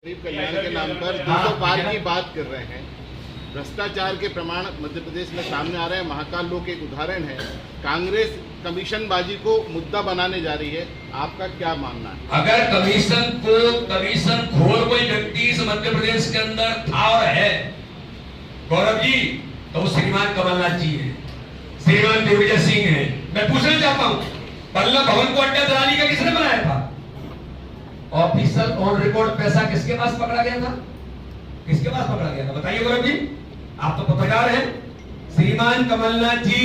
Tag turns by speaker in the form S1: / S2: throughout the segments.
S1: गरीब कल्याण के नाम पर 200 पार की बात कर रहे हैं। भ्रष्टाचार के प्रमाण मध्य प्रदेश में सामने आ रहे हैं। महाकाल लोक एक उदाहरण है। कांग्रेस कमीशनबाजी को मुद्दा बनाने जा रही है, आपका क्या मानना है?
S2: अगर कमीशन खोर कोई व्यक्ति इस मध्य प्रदेश के अंदर था और है गौरव जी, तो वो श्रीमान कमलनाथ जी है, श्रीमान दिग्विजय सिंह है। मैं पूछना चाहता हूँ, पल्लव भवन को अड्डा दलाली का किसने बनाया था? ऑफिशियल ऑन रिकॉर्ड पैसा किसके पास पकड़ा गया था? किसके पास पकड़ा गया था बताइए गौरव जी, आप तो पत्रकार हैं। श्रीमान कमलनाथ जी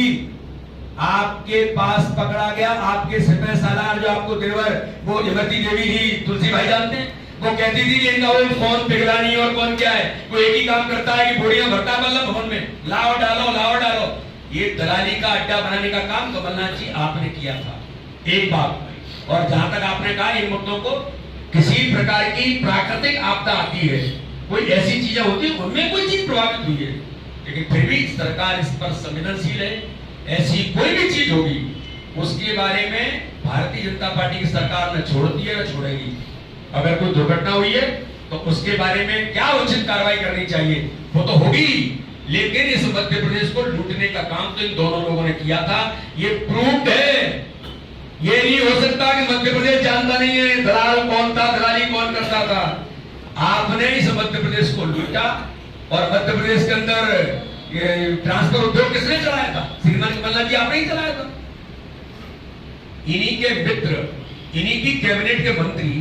S2: आपके पास पकड़ा गया। आपके सिपह सालार जो आपको देवर वो इमरती देवी ही तुलसी भाई जानते हैं, वो कहती थी कि इनका वो कौन पिघला नहीं और कौन क्या है, वो एक ही काम करता है कि बोरियां भरता है पल्लव भवन में, लाओ डालो। ये दलाली का अड्डा बनाने का काम कमलनाथ जी आपने किया था, एक बात। और जहां तक आपने कहा इन मुद्दों को किसी प्रकार की प्राकृतिक आपदा आती है, कोई ऐसी चीजें होती है उनमें कोई चीज प्रभावित हुई है, लेकिन फिर भी सरकार इस पर संवेदनशील है। ऐसी कोई भी चीज होगी उसके बारे में भारतीय जनता पार्टी की सरकार न छोड़ती है न छोड़ेगी। अगर कोई दुर्घटना हुई है तो उसके बारे में क्या उचित कार्रवाई करनी चाहिए वो तो होगी, लेकिन इस मध्य प्रदेश को लूटने का काम तो इन दोनों लोगों ने किया था। ये प्रूव्ड है। ये नहीं हो सकता कि मध्य प्रदेश जानता नहीं है दलाल कौन था, दलाली कौन करता था। आपने इस मध्य प्रदेश को लूटा और मध्य प्रदेश के अंदर ट्रांसफर उद्योग किसने चलाया था? श्रीमान कमलनाथ जी आपने ही चलाया था। इन्हीं के मित्र, इन्हीं की कैबिनेट के मंत्री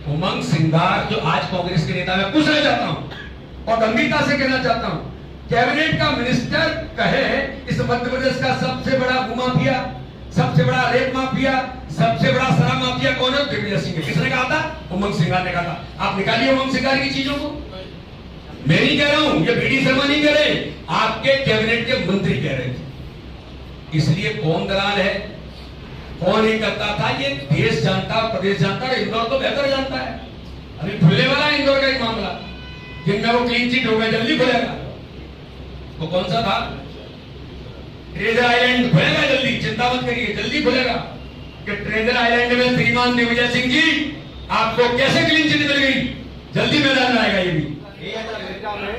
S2: उमंग सिंघार जो आज कांग्रेस के नेता, मैं पूछना चाहता हूं और गंभीरता से कहना चाहता हूं, कैबिनेट का मिनिस्टर कहे इस मध्य प्रदेश का सबसे बड़ा भू माफिया, सबसे बड़ा रेप माफिया, सबसे बड़ा शराब माफिया कौन है? दिग्विजय सिंह। किसने कहा था? उमंग सिंघार ने कहा था। आप निकालिए उमंग सिंघार की चीजों को। मैं नहीं कह रहा हूं, ये बीडी शर्मा नहीं कह रहे, आपके कैबिनेट के मंत्री कह रहे थे। इसलिए कौन दलाल है, कौन ही करता था, ये देश जानता, प्रदेश जानता, इंदौर तो बेहतर जानता है। अभी खुलने वाला है इंदौर का एक मामला, जिनमें वो क्लीन चिट हो गया, जल्दी खुलेगा। वो कौन सा था? ट्रेजर आइलैंड खुलेगा जल्दी, चिंता मत करिए, जल्दी खुलेगा। कि ट्रेजर आइलैंड में श्रीमान दिग्विजय सिंह जी आपको कैसे क्लीन चिट मिल गई, जल्दी मैदान में आएगा। ये भी
S3: अमेरिका में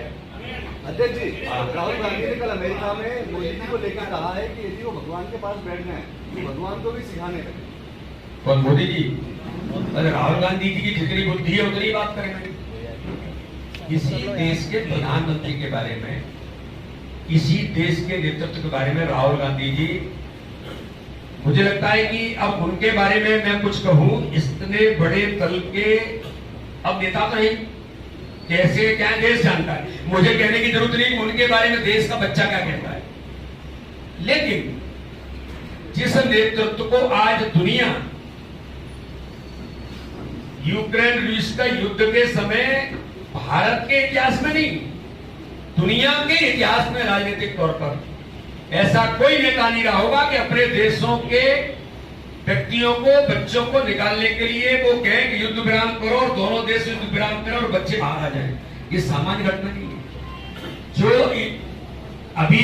S3: अध्यक्ष जी राहुल गांधी ने कल अमेरिका में मोदी जी को लेकर कहा है कि यदि वो भगवान के पास बैठ गए तो भगवान को भी सिखाने लगे।
S2: कौन? मोदी जी? अरे राहुल गांधी जी की जितनी बुद्धि है उतनी बात करेंगे। किसी देश के प्रधानमंत्री के बारे में, किसी देश के नेतृत्व के बारे में राहुल गांधी जी, मुझे लगता है कि अब उनके बारे में मैं कुछ कहूं, इतने बड़े दल के अब नेता तो नहीं, कैसे क्या देश जानता है, मुझे कहने की जरूरत नहीं उनके बारे में देश का बच्चा क्या कहता है। लेकिन जिस नेतृत्व को आज दुनिया यूक्रेन रूस का युद्ध के समय भारत के इतिहास में नहीं, दुनिया के इतिहास में राजनीतिक तौर पर ऐसा कोई नेता नहीं रहा होगा कि अपने देशों के व्यक्तियों को, बच्चों को निकालने के लिए वो कहे कि युद्ध विराम करो और दोनों देश युद्ध विराम करो और बच्चे बाहर आ जाएं। ये सामान्य घटना नहीं है। जो अभी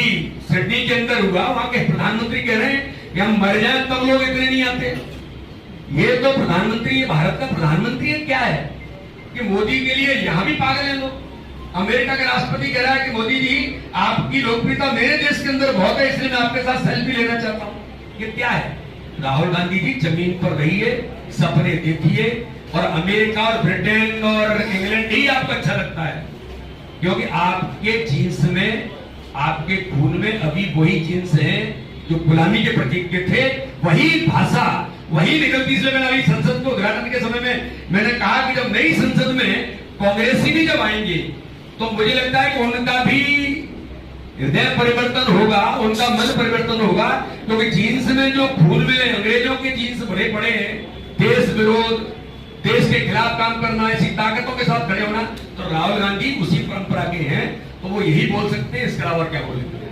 S2: सिडनी के अंदर हुआ, वहां के प्रधानमंत्री कह रहे हैं कि हम मर जाए तब लोग इतने नहीं आते। ये तो प्रधानमंत्री, भारत का प्रधानमंत्री है, क्या है कि मोदी के लिए यहां भी पागल है लोग। अमेरिका के राष्ट्रपति कह रहा है कि मोदी जी आपकी लोकप्रियता मेरे देश के अंदर बहुत है, इसलिए मैं आपके साथ सेल्फी लेना चाहता हूं। ये क्या है? राहुल गांधी जी जमीन पर रहिए, सपने देखिए, और अमेरिका और ब्रिटेन और इंग्लैंड ही आपको अच्छा लगता है, क्योंकि आपके जीन्स में, आपके खून में अभी वही जीन्स हैं जो गुलामी के प्रतीक के थे, वही भाषा वही निकलती। इसलिए मैंने अभी संसद के उद्घाटन के समय में मैंने कहा कि जब नई संसद में कांग्रेसी भी जब आएंगे तो मुझे लगता है कि उनका भी हृदय परिवर्तन होगा, उनका मन परिवर्तन होगा, क्योंकि जीन्स में जो खून में अंग्रेजों के जीन्स भरे पड़े हैं, देश विरोध, देश के खिलाफ काम करना, ऐसी ताकतों के साथ खड़े होना, तो राहुल गांधी उसी परंपरा के हैं, तो वो यही बोल सकते हैं, इसके अलावा क्या बोलेंगे।